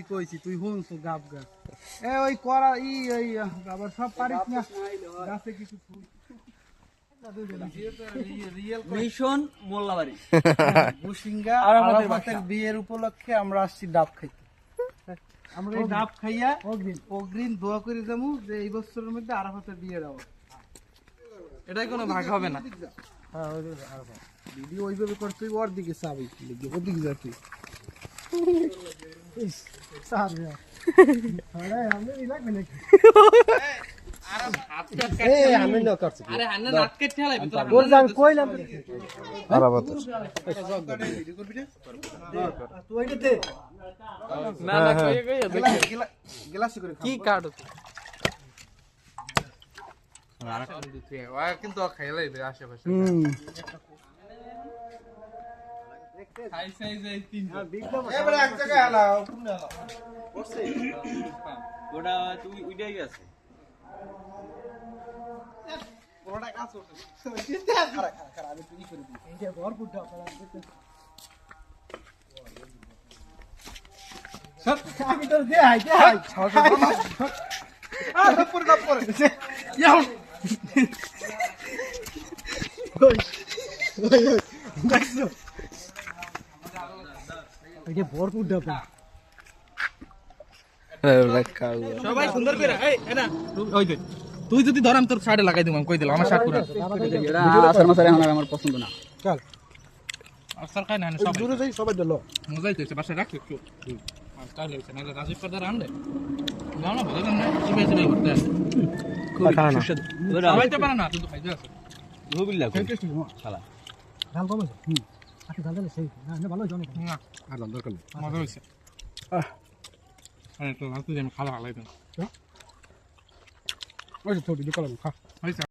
কইছি তুই হুনছ গাব গাছ ওই করা আবার সব পারিস না গাছে কিছু ফুল মিশন মোল্লাবাড়ি বুসিঙ্গা আরাফাতের বিয়ের উপলক্ষে আমরা আসছি ডাব খাইতে। আমরা এই ডাব খাইয়া অগ্রিম দোয়া করে যাবো যে এই বছরের মধ্যে আরাফাতের বিয়ে দাও। এটাই কোনো ভাগ হবে না। হ্যাঁ দিদি ওইভাবে কর, তুই ওর দিকে চাবি ওর দিকে যা তুই কি কাট কিন্তু খাইলাই আশেপাশে ওটা তুই উইটাই গেছে আমি তো দেখাই ভরপুর ডাবে সবাই সুন্দর করে তুই যদি ধর আমি তোর শার্টে লাগাই দিব, আমি কই দিলাম আমার শার্ট পুরো আমার পছন্দ না। চল আসার খাই না সবাই দূরে যাই, সবাই দিল মজাই তো বাসায় রাখছো একটু আর কাল হইছে না রাজীব পর্দার আনলে গাও না বলে না চিবে চিবে করতে সবাই তো পারে না, তুই তো খাইতে আছে রবিল্লা শালা ডাল কম আছে। আচ্ছা ডাল দিলে সেই না ভালো হইছে অনেক। না আর দরকার নেই, মজা হইছে। আরে তো লালতে যেন খালা হালাই দেন ওই তো ভিডিও কল খা হইছে।